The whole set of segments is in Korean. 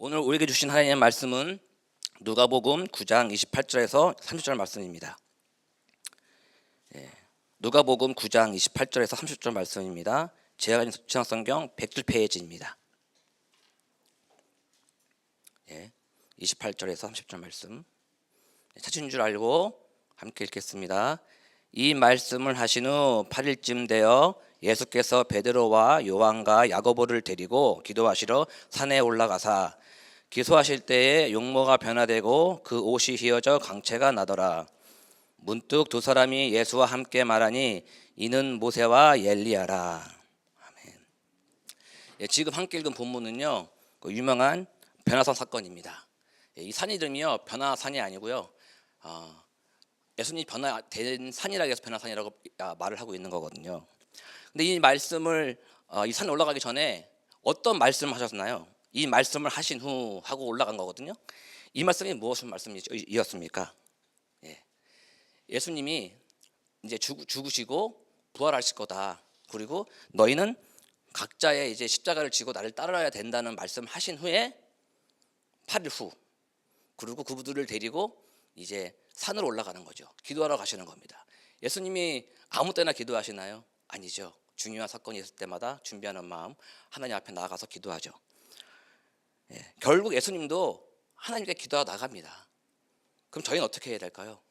오늘 우리에게 주신 하나님의 말씀은 누가복음 9장 28절에서 30절 말씀입니다. 누가복음 9장 28절에서 30절 말씀입니다. 제가 가진 신약성경 107페이지입니다. 28절에서 30절 말씀 찾으신 줄 알고 함께 읽겠습니다. 이 말씀을 하신 후 8일쯤 되어 예수께서 베드로와 요한과 야고보를 데리고 기도하시러 산에 올라가사 기도하실 때에 용모가 변화되고 그 옷이 휘어져 광채가 나더라. 문득 두 사람이 예수와 함께 말하니 이는 모세와 엘리야라. 아멘. 지금 함께 읽은 본문은요, 그 유명한 변화산 사건입니다. 이 산 이름이요 변화산이 아니고요, 예수님이 변화된 산이라고 해서 변화산이라고 말을 하고 있는 거거든요. 근데 이 말씀을 이 산에 올라가기 전에 어떤 말씀을 하셨나요? 이 말씀을 하신 후 하고 올라간 거거든요. 이 말씀이 무엇의 말씀이었습니까? 예수님이 이제 죽으시고 부활하실 거다. 그리고 너희는 각자의 이제 십자가를 지고 나를 따라야 된다는 말씀하신 후에 8일 후, 그리고 그분들을 데리고 이제 산으로 올라가는 거죠. 기도하러 가시는 겁니다. 예수님이 아무 때나 기도하시나요? 아니죠. 중요한 사건이 있을 때마다 준비하는 마음, 하나님 앞에 나아가서 기도하죠. 결국 예수님도 하나님께 기도하러 나갑니다. 그럼 저희는 어떻게 해야 될까요?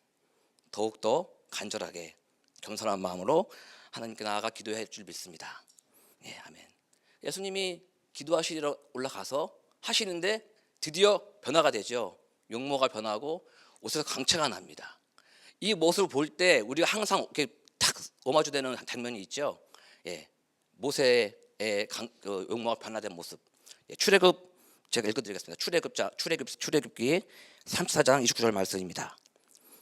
더욱더 간절하게 겸손한 마음으로 하나님께 나아가 기도할 줄 믿습니다. 아멘. 예수님이 기도하시러 올라가서 하시는데 드디어 변화가 되죠. 용모가 변하고 옷에서 광채가 납니다. 이 모습을 볼 때 우리가 항상 이렇게 탁 오마주되는 장면이 있죠. 모세의 용모가 변화된 모습. 출애굽 제가 읽어드리겠습니다. 출애굽기 34장 29절 말씀입니다.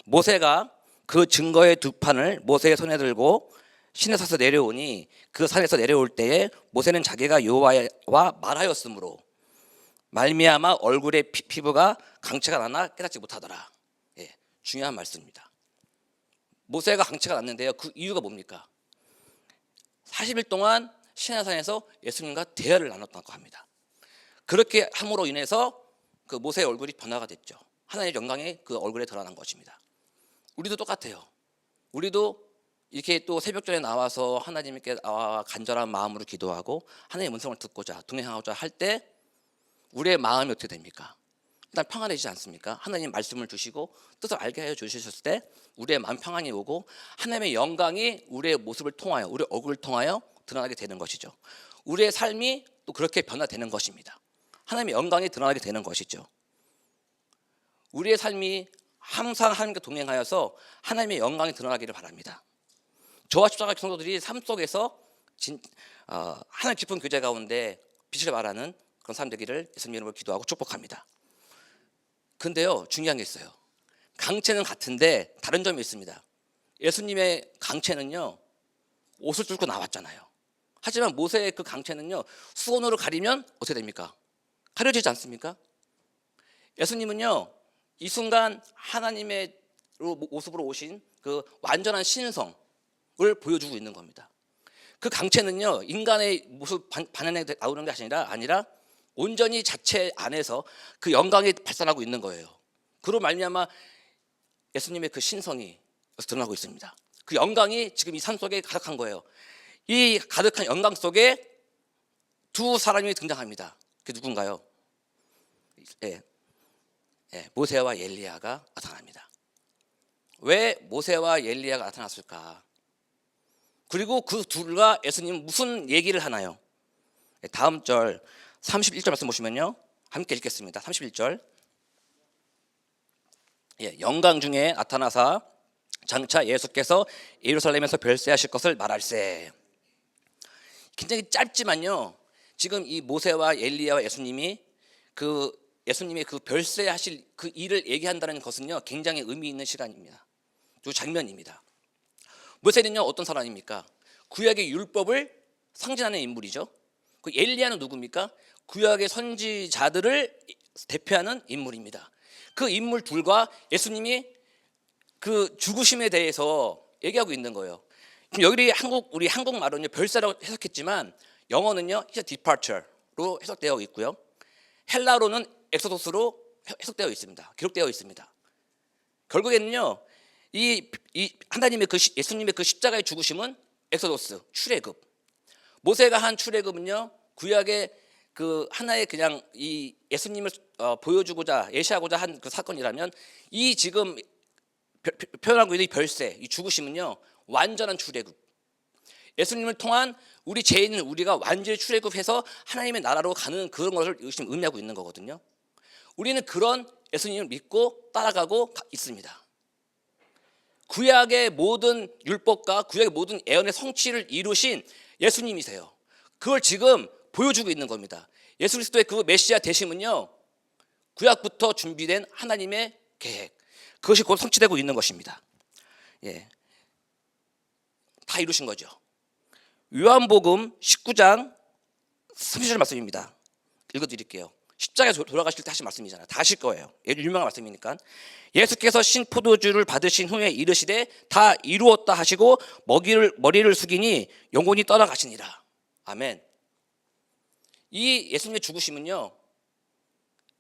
모세가 그 증거의 두 판을 모세의 손에 들고 시내에서 내려오니 그 산에서 내려올 때에 모세는 자기가 여호와와 말하였으므로 말미암아 얼굴의 피부가 광채가 나나 깨닫지 못하더라. 중요한 말씀입니다. 모세가 광채가 났는데요, 그 이유가 뭡니까? 40일 동안 시내산에서 예수님과 대화를 나눴다고 합니다. 그렇게 함으로 인해서 그 모세의 얼굴이 변화가 됐죠. 하나님의 영광이 그 얼굴에 드러난 것입니다. 우리도 똑같아요. 우리도 이렇게 또 새벽전에 나와서 하나님께 간절한 마음으로 기도하고 하나님의 음성을 듣고자 동행하고자 할 때 우리의 마음이 어떻게 됩니까? 일단 평안해지지 않습니까? 하나님 말씀을 주시고 뜻을 알게 해 주셨을 때 우리의 마음 평안이 오고 하나님의 영광이 우리의 모습을 통하여, 우리의 얼굴을 통하여 드러나게 되는 것이죠. 우리의 삶이 또 그렇게 변화되는 것입니다. 하나님의 영광이 드러나게 되는 것이죠. 우리의 삶이 항상 하나님과 동행하여서 하나님의 영광이 드러나기를 바랍니다. 저와 십자가 성도들이 삶 속에서 하나님 깊은 교제 가운데 빛을 발하는 그런 사람 되기를 예수님 이름으로 기도하고 축복합니다. 근데요, 중요한 게 있어요. 강체는 같은데 다른 점이 있습니다. 예수님의 강체는요, 옷을 뚫고 나왔잖아요. 하지만 모세의 그 강체는요, 수건으로 가리면 어떻게 됩니까? 가려지지 않습니까? 예수님은요, 이 순간 하나님의 모습으로 오신 그 완전한 신성을 보여주고 있는 겁니다. 그 강체는요, 인간의 모습 반응에 나오는 게 아니라 온전히 자체 안에서 그 영광이 발산하고 있는 거예요. 그로 말미암아 예수님의 그 신성이 드러나고 있습니다. 그 영광이 지금 이 산 속에 가득한 거예요. 이 가득한 영광 속에 두 사람이 등장합니다. 그게 누군가요? 모세와 엘리야가 나타납니다. 왜 모세와 엘리야가 나타났을까? 그리고 그 둘과 예수님은 무슨 얘기를 하나요? 다음 절 31절 말씀 보시면요, 함께 읽겠습니다. 31절. 영광 중에 나타나사 장차 예수께서 예루살렘에서 별세하실 것을 말할세. 굉장히 짧지만요, 지금 이 모세와 엘리야와 예수님이 예수님의 그 별세하실 그 일을 얘기한다는 것은요, 굉장히 의미 있는 시간입니다. 그 장면입니다. 모세는요, 어떤 사람입니까? 구약의 율법을 상징하는 인물이죠. 그 엘리야는 누굽니까? 구약의 선지자들을 대표하는 인물입니다. 그 인물 둘과 예수님이 그 죽으심에 대해서 얘기하고 있는 거예요. 여기 우리 한국말은요, 별세라고 해석했지만 영어는요, departure로 해석되어 있고요. 헬라로는 엑소도스로 해석되어 있습니다. 기록되어 있습니다. 결국에는요, 이 하나님의 예수님의 그 십자가의 죽으심은 엑소도스, 출애굽. 모세가 한 출애굽은요, 구약의 그 하나의 그냥 이 예수님을 보여주고자 예시하고자 한 그 사건이라면, 이 지금 표현하고 있는 이 별세, 이 죽으심은요, 완전한 출애굽. 예수님을 통한 우리 죄인은 우리가 완전히 출애굽해서 하나님의 나라로 가는 그런 것을 지금 의미하고 있는 거거든요. 우리는 그런 예수님을 믿고 따라가고 있습니다. 구약의 모든 율법과 구약의 모든 예언의 성취를 이루신 예수님이세요. 그걸 지금 보여주고 있는 겁니다. 예수 그리스도의 그 메시아 되심은요, 구약부터 준비된 하나님의 계획, 그것이 곧 성취되고 있는 것입니다. 예, 다 이루신 거죠. 요한복음 19장 30절 말씀입니다. 읽어드릴게요. 십자가에 돌아가실 때 하신 말씀이잖아요. 다 하실 거예요. 유명한 말씀이니까. 예수께서 신 포도주를 받으신 후에 이르시되 다 이루었다 하시고 머리를 숙이니 영혼이 떠나가시니라. 아멘. 이 예수님의 죽으심은요,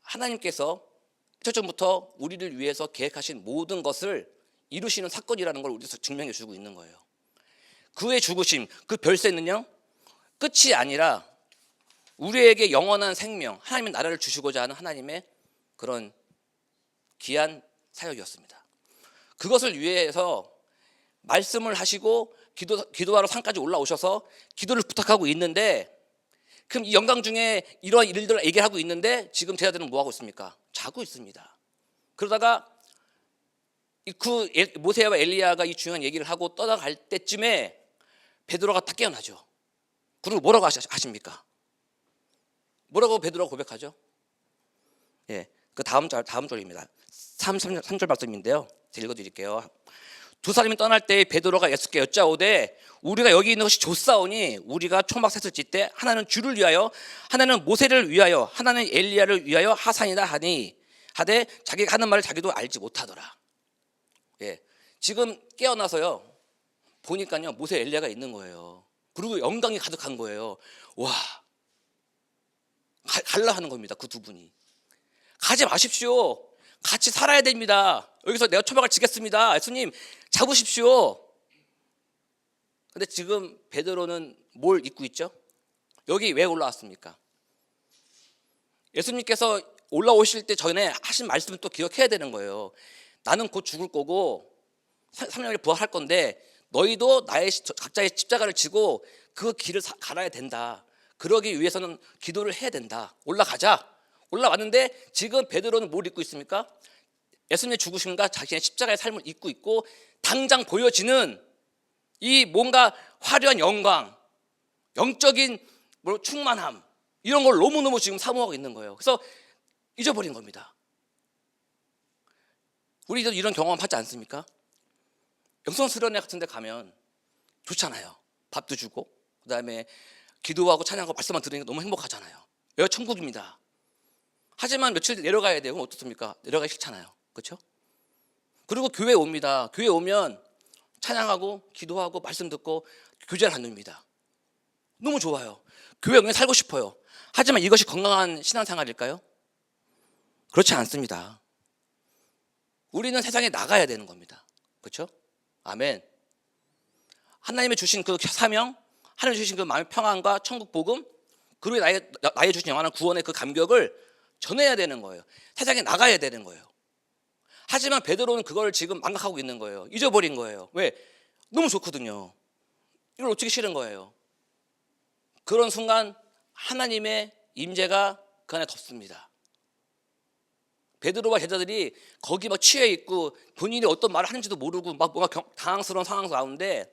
하나님께서 처음부터 우리를 위해서 계획하신 모든 것을 이루시는 사건이라는 걸 우리에서 증명해 주고 있는 거예요. 그의 죽으심, 그 별세는요, 끝이 아니라 우리에게 영원한 생명, 하나님의 나라를 주시고자 하는 하나님의 그런 귀한 사역이었습니다. 그것을 위해서 말씀을 하시고 기도하러 산까지 올라오셔서 기도를 부탁하고 있는데, 그럼 이 영광 중에 이러한 일들을 얘기하고 있는데 지금 제자들은 뭐 하고 있습니까? 자고 있습니다. 그러다가 그 모세와 엘리야가 이 중요한 얘기를 하고 떠나갈 때쯤에 베드로가 딱 깨어나죠. 그리고 뭐라고 하십니까? 뭐라고 베드로가 고백하죠? 예, 그 다음 절입니다. 3절 말씀인데요. 제가 읽어드릴게요. 두 사람이 떠날 때 베드로가 예수께 여짜오되 우리가 여기 있는 것이 좋사오니 우리가 초막셋을 짓되 하나는 주를 위하여 하나는 모세를 위하여 하나는 엘리야를 위하여 하사니라 하니 하되 자기가 하는 말을 자기도 알지 못하더라. 예, 지금 깨어나서요 보니까요 모세 엘리야가 있는 거예요. 그리고 영광이 가득한 거예요. 와, 갈라 하는 겁니다. 그 두 분이 가지 마십시오. 같이 살아야 됩니다. 여기서 내가 초막을 지겠습니다. 예수님 잡으십시오. 근데 지금 베드로는 뭘 잊고 있죠? 여기 왜 올라왔습니까? 예수님께서 올라오실 때 전에 하신 말씀을 또 기억해야 되는 거예요. 나는 곧 죽을 거고 3년 만에 부활할 건데 너희도 나의 각자의 십자가를 지고 그 길을 갈아야 된다. 그러기 위해서는 기도를 해야 된다. 올라가자. 올라왔는데 지금 베드로는 뭘 잊고 있습니까? 예수님의 죽으심과 자신의 십자가의 삶을 잊고 있고 당장 보여지는 이 뭔가 화려한 영광, 영적인 충만함 이런 걸 너무너무 지금 사모하고 있는 거예요. 그래서 잊어버린 겁니다. 우리도 이런 경험 하지 않습니까? 영성 수련회 같은 데 가면 좋잖아요. 밥도 주고 그다음에 기도하고 찬양하고 말씀만 들으니까 너무 행복하잖아요. 여기가 천국입니다. 하지만 며칠 내려가야 돼요. 그럼 어떻습니까? 내려가기 싫잖아요. 그렇죠? 그리고 교회 옵니다. 교회 오면 찬양하고 기도하고 말씀 듣고 교제를 나눕니다. 너무 좋아요. 교회 응에 살고 싶어요. 하지만 이것이 건강한 신앙생활일까요? 그렇지 않습니다. 우리는 세상에 나가야 되는 겁니다. 그렇죠? 아멘. 하나님의 주신 그 사명, 하나님의 주신 그 마음의 평안과 천국 복음, 그리고 나의 주신 영원한 구원의 그 감격을 전해야 되는 거예요. 세상에 나가야 되는 거예요. 하지만 베드로는 그걸 지금 망각하고 있는 거예요. 잊어버린 거예요. 왜? 너무 좋거든요. 이걸 놓치기 싫은 거예요. 그런 순간 하나님의 임재가 그 안에 덮습니다. 베드로와 제자들이 거기 막 취해 있고 본인이 어떤 말을 하는지도 모르고 막 뭔가 당황스러운 상황 가운데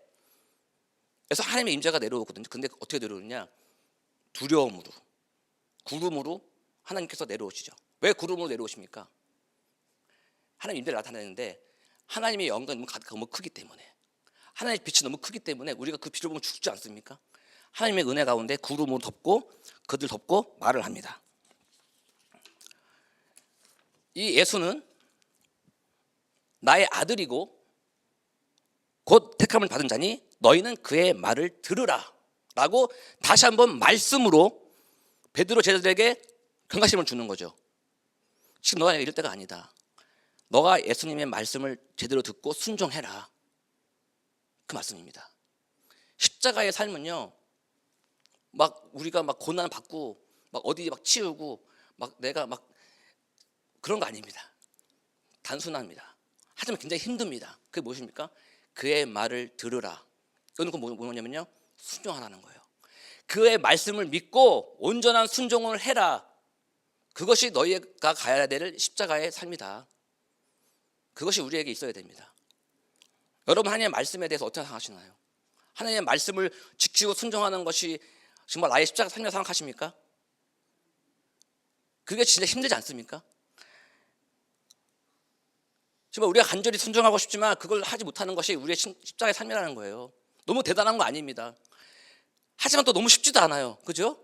그래서 하나님의 임재가 내려오거든요. 근데 어떻게 내려오느냐? 두려움으로, 구름으로 하나님께서 내려오시죠. 왜 구름으로 내려오십니까? 하나님 임재를 나타내는데 하나님의 영광이 너무 크기 때문에, 하나님의 빛이 너무 크기 때문에 우리가 그 빛을 보면 죽지 않습니까? 하나님의 은혜 가운데 구름으로 덮고 그들 덮고 말을 합니다. 이 예수는 나의 아들이고 곧 택함을 받은 자니 너희는 그의 말을 들으라 라고 다시 한번 말씀으로 베드로 제자들에게 경각심을 주는 거죠. 지금 너가 이럴 때가 아니다. 너가 예수님의 말씀을 제대로 듣고 순종해라. 그 말씀입니다. 십자가의 삶은요, 막 우리가 막 고난 받고 막 어디 막 치우고 막 내가 막 그런 거 아닙니다. 단순합니다. 하지만 굉장히 힘듭니다. 그게 무엇입니까? 그의 말을 들으라. 이건 뭐냐면요, 순종하라는 거예요. 그의 말씀을 믿고 온전한 순종을 해라. 그것이 너희가 가야 될 십자가의 삶이다. 그것이 우리에게 있어야 됩니다. 여러분, 하나님의 말씀에 대해서 어떻게 생각하시나요? 하나님의 말씀을 지키고 순종하는 것이 정말 나의 십자가 삶이라고 생각하십니까? 그게 진짜 힘들지 않습니까? 정말 우리가 간절히 순종하고 싶지만 그걸 하지 못하는 것이 우리의 십자가의 삶이라는 거예요. 너무 대단한 거 아닙니다. 하지만 또 너무 쉽지도 않아요. 그죠?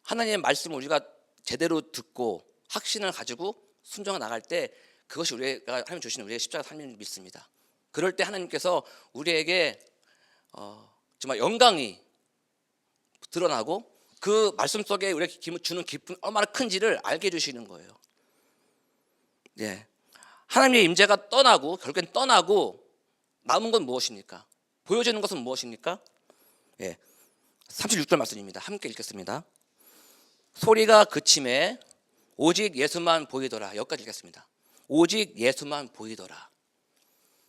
하나님의 말씀을 우리가 제대로 듣고 확신을 가지고 순종해 나갈 때 그것이 우리가 하나님 주시는 우리의 십자가 삶을 믿습니다. 그럴 때 하나님께서 우리에게 정말 영광이 드러나고 그 말씀 속에 우리에게 주는 기쁨이 얼마나 큰지를 알게 해주시는 거예요. 예. 하나님의 임재가 떠나고 결국엔 떠나고 남은 건 무엇입니까? 보여지는 것은 무엇입니까? 예. 36절 말씀입니다. 함께 읽겠습니다. 소리가 그침에 오직 예수만 보이더라. 여기까지 읽겠습니다. 오직 예수만 보이더라.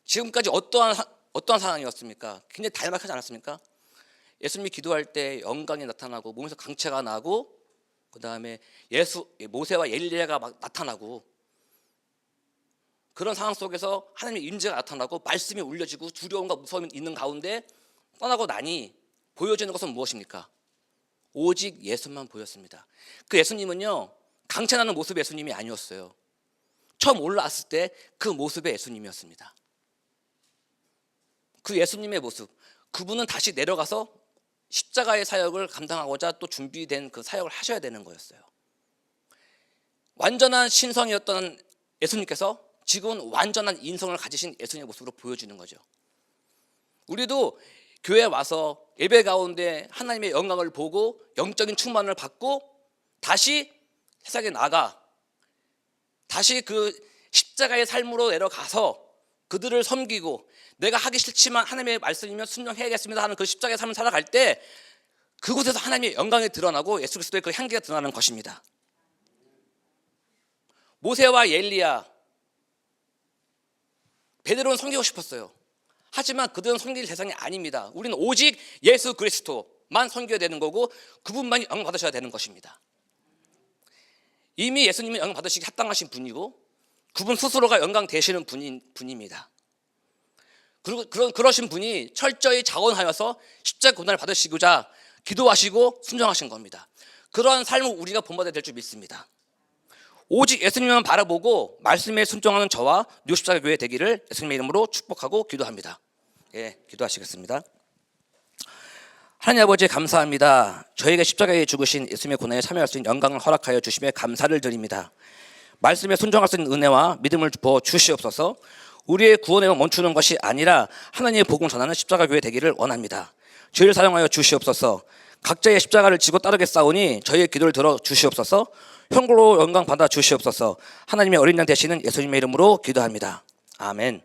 지금까지 어떠한 상황이었습니까? 굉장히 다양하지 않았습니까? 예수님이 기도할 때 영광이 나타나고 몸에서 강체가 나고 그 다음에 모세와 엘리야가 막 나타나고 그런 상황 속에서 하나님의 임재가 나타나고 말씀이 울려지고 두려움과 무서움이 있는 가운데 떠나고 나니 보여지는 것은 무엇입니까? 오직 예수만 보였습니다. 그 예수님은요, 강체나는 모습의 예수님이 아니었어요. 처음 올라왔을 때 그 모습의 예수님이었습니다. 그 예수님의 모습, 그분은 다시 내려가서 십자가의 사역을 감당하고자 또 준비된 그 사역을 하셔야 되는 거였어요. 완전한 신성이었던 예수님께서 지금은 완전한 인성을 가지신 예수님의 모습으로 보여주는 거죠. 우리도 교회에 와서 예배 가운데 하나님의 영광을 보고 영적인 충만을 받고 다시 세상에 나가 다시 그 십자가의 삶으로 내려가서 그들을 섬기고 내가 하기 싫지만 하나님의 말씀이면 순종해야겠습니다 하는 그 십자가의 삶을 살아갈 때 그곳에서 하나님의 영광이 드러나고 예수 그리스도의 그 향기가 드러나는 것입니다. 모세와 엘리야, 베드로는 섬기고 싶었어요. 하지만 그들은 섬길 대상이 아닙니다. 우리는 오직 예수 그리스도만 섬겨야 되는 거고 그분만이 영광 받으셔야 되는 것입니다. 이미 예수님이 영광 받으시기 합당하신 분이고 그분 스스로가 영광 되시는 분입니다. 그리고 그러신 분이 철저히 자원하여서 십자가 고난을 받으시고자 기도하시고 순종하신 겁니다. 그러한 삶을 우리가 본받아야 될 줄 믿습니다. 오직 예수님만 바라보고 말씀에 순종하는 저와 뉴십자가 교회 되기를 예수님의 이름으로 축복하고 기도합니다. 예, 기도하시겠습니다. 하나님 아버지 감사합니다. 저에게 십자가에 죽으신 예수님의 고난에 참여할 수 있는 영광을 허락하여 주심에 감사를 드립니다. 말씀에 순종할 수 있는 은혜와 믿음을 부어 주시옵소서. 우리의 구원에 멈추는 것이 아니라 하나님의 복음을 전하는 십자가 교회 되기를 원합니다. 저희를 사용하여 주시옵소서. 각자의 십자가를 지고 따르겠사오니 저희의 기도를 들어 주시옵소서. 형골로 영광 받아 주시옵소서. 하나님의 어린 양 되시는 예수님의 이름으로 기도합니다. 아멘.